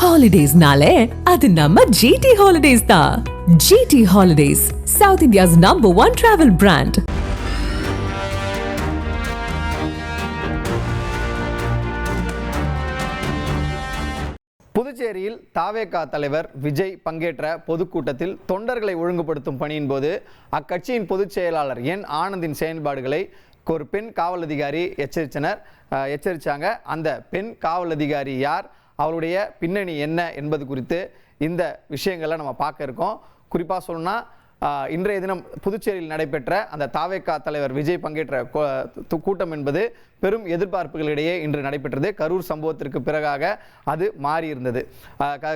ஹாலிடேஸ்னாலே அது நம்ம ஜிடி ஹாலிடேஸ் தான். GT holidays, south India's #1 travel brand. புதுச்சேரியில் தாவேகா தலைவர் விஜய் பங்கேற்ற பொதுக்கூட்டத்தில் தொண்டர்களை ஒழுங்குபடுத்தும் பணியின் போது அக்கட்சியின் பொதுச் செயலாளர் என் ஆனந்தின் செயல்பாடுகளை ஒரு பெண் காவல் அதிகாரி எச்சரித்தாங்க. அந்த பெண் காவல் அதிகாரி யார், அவருடைய பின்னணி என்ன என்பது குறித்து இந்த விஷயங்களை நம்ம பார்க்க இருக்கோம். குறிப்பாக சொல்லணும்னா இன்றைய தினம் புதுச்சேரியில் நடைபெற்ற அந்த தாவேகா தலைவர் விஜய் பங்கேற்ற கூட்டம் என்பது பெரும் எதிர்பார்ப்புகளிடையே இன்று நடைபெற்றது. கரூர் சம்பவத்திற்கு பிறகாக அது மாறியிருந்தது.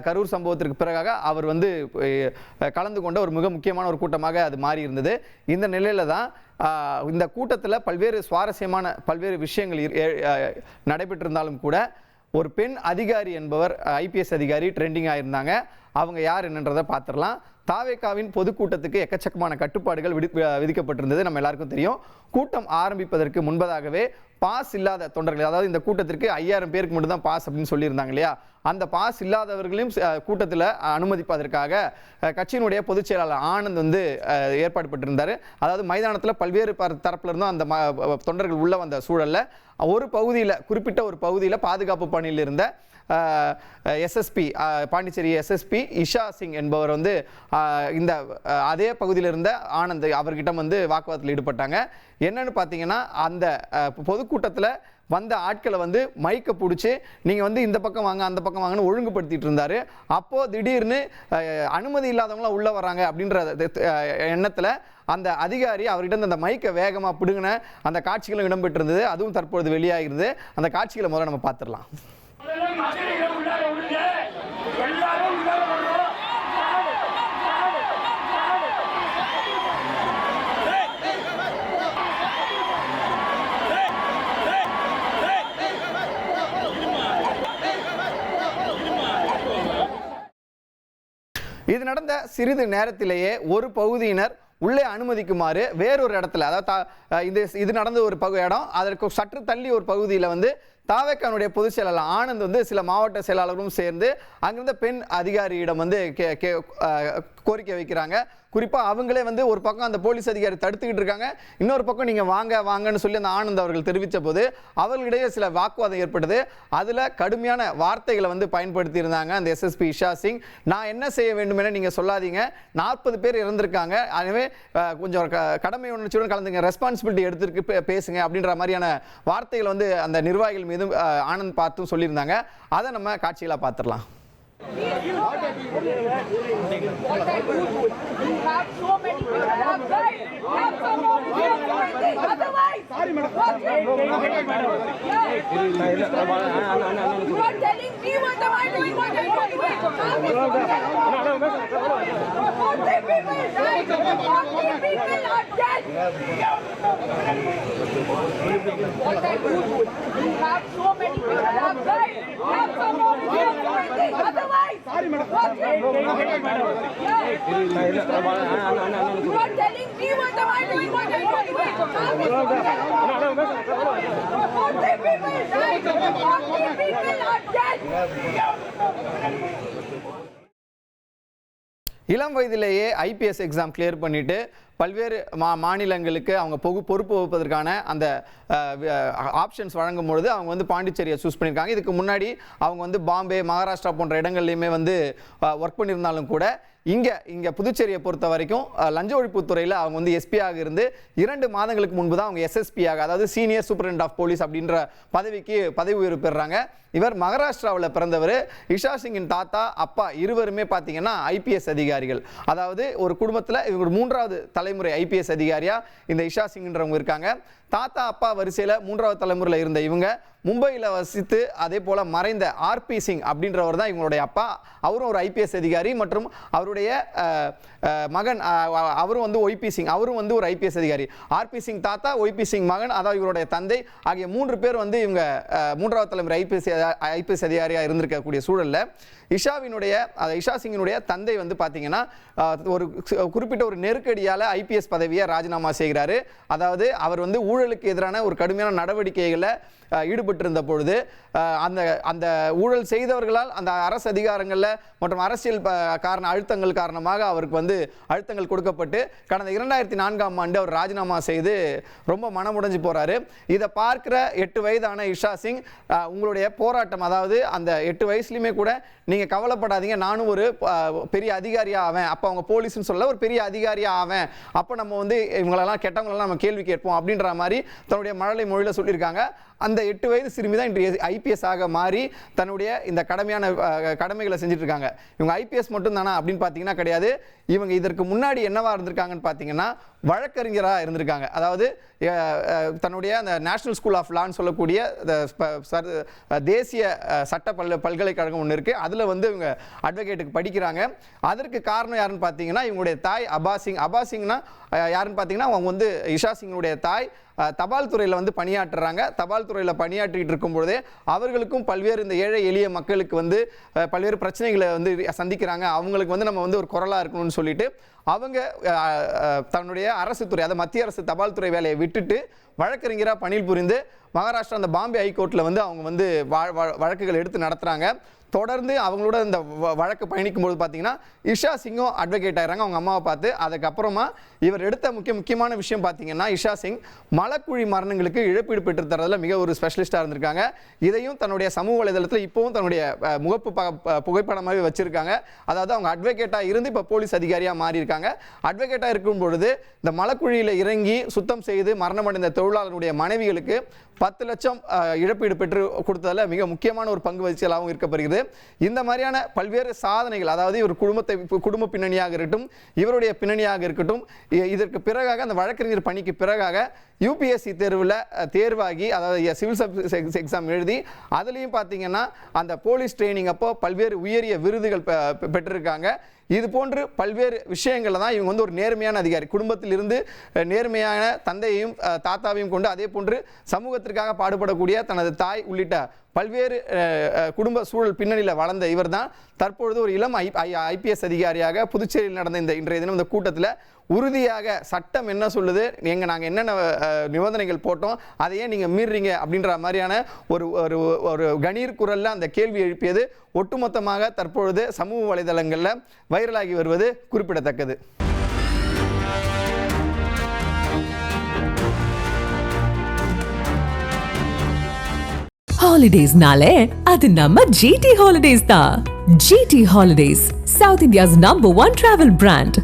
கரூர் சம்பவத்திற்கு பிறகாக அவர் கலந்து கொண்ட ஒரு மிக முக்கியமான ஒரு கூட்டமாக அது மாறியிருந்தது. இந்த நிலையில தான் இந்த கூட்டத்தில் பல்வேறு சுவாரஸ்யமான பல்வேறு விஷயங்கள் நடைபெற்றிருந்தாலும் கூட ஒரு பெண் அதிகாரி என்பவர் ஐபிஎஸ் அதிகாரி ட்ரெண்டிங் ஆயிருந்தாங்க. அவங்க யார் என்னன்றதை பார்த்துடலாம். தாவேகாவின் பொதுக்கூட்டத்துக்கு எக்கச்சக்கமான கட்டுப்பாடுகள் விதிக்கப்பட்டிருந்தது. நம்ம எல்லாருக்கும் தெரியும். கூட்டம் ஆரம்பிப்பதற்கு முன்பதாகவே பாஸ் இல்லாத தொண்டர்கள், அதாவது இந்த கூட்டத்திற்கு 5000 பேருக்கு மட்டும் தான் பாஸ் அப்படின்னு சொல்லியிருந்தாங்க இல்லையா, அந்த பாஸ் இல்லாதவர்களையும் கூட்டத்தில் அனுமதிப்பதற்காக கட்சியினுடைய பொதுச் செயலாளர் ஆனந்த் ஏற்பாடு பட்டிருந்தார். அதாவது மைதானத்தில் பல்வேறு தரப்புல இருந்தும் அந்த தொண்டர்கள் உள்ள வந்த சூழல்ல ஒரு பகுதியில், குறிப்பிட்ட ஒரு பகுதியில் பாதுகாப்பு பணியில் இருந்த எஸ்எஸ்பி பாண்டிச்சேரி எஸ்எஸ்பி இஷா சிங் என்பவர் இந்த அதே பகுதியில் இருந்த ஆனந்த் அவர்கிட்ட வாக்குவாதத்தில் ஈடுபட்டாங்க. என்னன்னு பார்த்தீங்கன்னா, அந்த பொதுக்கூட்டத்தில் வந்த ஆட்களை மைக்கை பிடிச்சி நீங்கள் இந்த பக்கம் வாங்க அந்த பக்கம் வாங்கன்னு ஒழுங்குபடுத்திட்டு இருந்தார். அப்போது திடீர்னு அனுமதி இல்லாதவங்களாம் உள்ளே வராங்க அப்படின்ற எண்ணத்தில் அந்த அதிகாரி அவர்கிட்ட அந்த மைக்கை வேகமாக பிடுங்கின அந்த காட்சிகளும் இடம்பெற்றிருந்தது. அதுவும் தற்பொழுது வெளியாகிறது. அந்த காட்சிகளை முதல்ல நம்ம பார்த்துடலாம். இது நடந்த சிறிது நேரத்திலேயே ஒரு பகுதியினர் உள்ளே அனுமதிக்குமாறு வேறொரு இடத்துல, அதாவது இது நடந்த ஒரு இடம், அதற்கு சற்று தள்ளி ஒரு பகுதியில் தாவேகாவுடைய பொதுச் செயலாளர் ஆனந்த் சில மாவட்ட செயலாளர்களும் சேர்ந்து அங்கிருந்த பெண் அதிகாரியிடம் கோரிக்கை வைக்கிறாங்க. குறிப்பாக அவங்களே ஒரு பக்கம் அந்த போலீஸ் அதிகாரி தடுத்துக்கிட்டு இருக்காங்க, இன்னொரு பக்கம் நீங்கள் வாங்கன்னு சொல்லி அந்த ஆனந்த் அவர்கள் தெரிவித்த போது அவர்களிடையே சில வாக்குவாதம் ஏற்பட்டது. அதில் கடுமையான வார்த்தைகளை பயன்படுத்தி இருந்தாங்க அந்த எஸ்எஸ்பி இஷா சிங். நான் என்ன செய்ய வேண்டும் என நீங்கள் சொல்லாதீங்க, 40 பேர் இறந்திருக்காங்க, எனவே கொஞ்சம் கடமை உணர்ச்சியுடன் கலந்துங்க, ரெஸ்பான்சிபிலிட்டி எடுத்துருக்கு பேசுங்க அப்படின்ற மாதிரியான வார்த்தைகள் அந்த நிர்வாகிகள் மீது ஆனந்த் பார்த்தும் சொல்லியிருந்தாங்க. அதை நம்ம காட்சிகளை பார்த்துடலாம். இளம் வயதிலேயே ஐபிஎஸ் எக்ஸாம் கிளியர் பண்ணிட்டு பல்வேறு மாநிலங்களுக்கு அவங்க பொறுப்பு வகுப்பதற்கான அந்த ஆப்ஷன்ஸ் வழங்கும் பொழுது அவங்க பாண்டிச்சேரியை சூஸ் பண்ணியிருக்காங்க. இதுக்கு முன்னாடி அவங்க பாம்பே, மகாராஷ்டிரா போன்ற இடங்கள்லையுமே ஒர்க் பண்ணியிருந்தாலும் கூட இங்கே புதுச்சேரியை பொறுத்த வரைக்கும் லஞ்ச ஒழிப்புத்துறையில் அவங்க எஸ்பியாக இருந்து 2 மாதங்களுக்கு முன்பு தான் அவங்க எஸ்எஸ்பியாக, அதாவது சீனியர் சூப்பரிண்டென்டென்ட் ஆஃப் போலீஸ் அப்படின்ற பதவி உயர்வு பெறுறாங்க. இவர் மகாராஷ்டிராவில் பிறந்தவர். இஷா சிங்கின் தாத்தா, அப்பா இருவருமே பார்த்தீங்கன்னா ஐபிஎஸ் அதிகாரிகள். அதாவது ஒரு குடும்பத்தில் இவங்க 3வது தலைமுறை ஐபிஎஸ் அதிகாரியா இந்த இஷா சிங்ன்றவங்க இருக்காங்க. தாத்தா அப்பா வரிசையில் 3வது தலைமுறையில் இருந்த இவங்க மும்பையில் வசித்து அதே போல் மறைந்த ஆர்பி சிங் அப்படின்றவர் தான் இவங்களுடைய அப்பா. அவரும் ஒரு ஐபிஎஸ் அதிகாரி மற்றும் அவருடைய மகன் அவரும் ஒய்பி சிங், அவரும் ஒரு ஐபிஎஸ் அதிகாரி. ஆர்பி சிங் தாத்தா, ஒய்பி சிங் மகன், அதாவது இவருடைய தந்தை ஆகிய 3 பேர் இவங்க 3வது தலைமுறை ஐபிஎஸ் அதிகாரியாக இருந்திருக்கக்கூடிய சூழலில் இஷா சிங்கினுடைய தந்தை பார்த்தீங்கன்னா ஒரு குறிப்பிட்ட ஒரு நெருக்கடியால் ஐபிஎஸ் பதவியை ராஜினாமா செய்கிறாரு. அதாவது அவர் ஊழலுக்கு எதிரான ஒரு கடுமையான நடவடிக்கைகளை ஈடுபட்டிருந்த பொழுது அந்த அந்த ஊழல் செய்தவர்களால் அந்த அரசு அதிகாரங்களில் மற்றும் அரசியல் அழுத்தங்கள் காரணமாக அவருக்கு வந்து அழுத்தங்கள் கொடுக்கப்பட்டு கடந்த 2004ஆம் ஆண்டு அவர் ராஜினாமா செய்து ரொம்ப மனமுடைஞ்சு போறாரு. இதை பார்க்கிற 8 வயதான இஷா சிங், உங்களுடைய போராட்டம், அதாவது அந்த 8 வயசுலையுமே கூட நீங்க கவலைப்படாதீங்க, நானும் ஒரு பெரிய அதிகாரியா ஆவேன், அப்போ அவங்க போலீஸ்னு சொல்ல ஒரு பெரிய அதிகாரியா ஆவேன், அப்போ நம்ம வந்து இவங்களெல்லாம் கெட்டவங்களெல்லாம் நம்ம கேள்வி கேட்போம் அப்படின்ற மாதிரி தன்னுடைய மழலை மொழியில் சொல்லியிருக்காங்க. அந்த 8 வயது சிறுமி தான் இன்று ஐபிஎஸ் ஆக மாறி தன்னுடைய இந்த கடமைகளை செஞ்சுட்டு இருக்காங்க. இவங்க ஐபிஎஸ் மட்டும் தானா அப்படின்னு பார்த்தீங்கன்னா கிடையாது. இவங்க இதற்கு முன்னாடி என்னவா இருந்திருக்காங்கன்னு பார்த்தீங்கன்னா வழக்கறிஞராக இருந்திருக்காங்க. அதாவது தன்னுடைய அந்த நேஷனல் ஸ்கூல் ஆஃப் லான்னு சொல்லக்கூடிய தேசிய சட்ட பல்கலைக்கழகம் ஒன்று இருக்குது. அதில் வந்து இவங்க அட்வொகேட்டுக்கு படிக்கிறாங்க. அதற்கு காரணம் யாருன்னு பார்த்தீங்கன்னா இவங்களுடைய தாய் அபாசிங். அபாசிங்னா யாருன்னு பார்த்தீங்கன்னா அவங்க வந்து இஷா சிங்கினுடைய தாய் தபால் துறையில் வந்து பணியாற்றுறாங்க. தபால் துறையில் பணியாற்றிட்டு இருக்கும்பொழுதே அவர்களுக்கும் பல்வேறு இந்த ஏழை எளிய மக்களுக்கு வந்து பல்வேறு பிரச்சனைகளை வந்து சந்திக்கிறாங்க. அவங்களுக்கு வந்து நம்ம வந்து ஒரு குரலாக இருக்கணும்னு சொல்லிட்டு அவங்க தன்னுடைய அரசு துறை, அதாவது மத்திய அரசு தபால் துறை வேலையை விட்டுட்டு வழக்கறிஞராக பணியில் புரிந்து மகாராஷ்டிரா அந்த பாம்பே ஹைகோர்ட்டில் வந்து அவங்க வந்து வழக்குகள் எடுத்து நடத்துகிறாங்க. தொடர்ந்து அவங்களோட இந்த வழக்கு பயணிக்கும்போது பார்த்தீங்கன்னா இஷா சிங்கும் அட்வொகேட் ஆகிறாங்க அவங்க அம்மாவை பார்த்து. அதுக்கப்புறமா இவர் எடுத்த முக்கியமான விஷயம் பார்த்தீங்கன்னா இஷா சிங் மலக்குழி மரணங்களுக்கு இழப்பீடு பெற்று தரதில் மிக ஒரு ஸ்பெஷலிஸ்டாக இருந்திருக்காங்க. இதையும் தன்னுடைய சமூக வலைதளத்தில் இப்போவும் தன்னுடைய முகப்பு புகைப்படமாகவே வச்சிருக்காங்க. அதாவது அவங்க அட்வொகேட்டாக இருந்து இப்போ போலீஸ் அதிகாரியாக மாறியிருக்காங்க. அட்வொகேட்டாக இருக்கும் பொழுது இந்த மலக்குழியில் இறங்கி சுத்தம் செய்து மரணமடைந்த தொழிலாளருடைய மனைவிகளுக்கு 10 லட்சம் இழப்பீடு பெற்று கொடுத்ததில் மிக முக்கியமான ஒரு பங்கு வகிச்சலாகவும் இருக்கப்படுகிறது. இந்த மாதிரியான பல்வேறு சாதனைகள், அதாவது இவர் குடும்ப பின்னணியாக இருக்கட்டும், இவருடைய பின்னணியாக இருக்கட்டும், இதற்கு பிறகாக அந்த வழக்கறிஞர் பணிக்கு பிறகாக யூபிஎஸ்சி தேர்வாகி, அதாவது சிவில் சர்வீஸ் எக்ஸாம் எழுதி அதுலேயும் பார்த்தீங்கன்னா அந்த போலீஸ் ட்ரைனிங் அப்போ பல்வேறு உயரிய விருதுகள் பெற்றிருக்காங்க. இது போன்று பல்வேறு விஷயங்கள்ல தான் இவங்க வந்து ஒரு நேர்மையான அதிகாரி, குடும்பத்தில் இருந்து நேர்மையான தந்தையையும் தாத்தாவையும் கொண்டு அதே போன்று சமூகத்திற்காக பாடுபடக்கூடிய தனது தாய் உள்ளிட்ட பல்வேறு குடும்ப சூழல் பின்னணியில் வளர்ந்த இவர் தான் தற்பொழுது ஒரு இளம் ஐபிஎஸ் அதிகாரியாக புதுச்சேரியில் நடந்த இன்றைய தினம் இந்த கூட்டத்தில் உறுதியாக சட்டம் என்ன சொல்லுது, நாங்கள் என்னென்ன நிபந்தனைகள் போட்டோம், அதையே நீங்கள் மீறுறீங்க அப்படின்ற மாதிரியான ஒரு கணீர் குரலில் அந்த கேள்வி எழுப்பியது ஒட்டுமொத்தமாக தற்பொழுது சமூக வலைதளங்களில் வைரலாகி வருவது குறிப்பிடத்தக்கது. ஹாலிடேஸ்னாலே அது நம்ம ஜிடி ஹாலிடேஸ் தான். GT holidays, South India's #1 travel brand.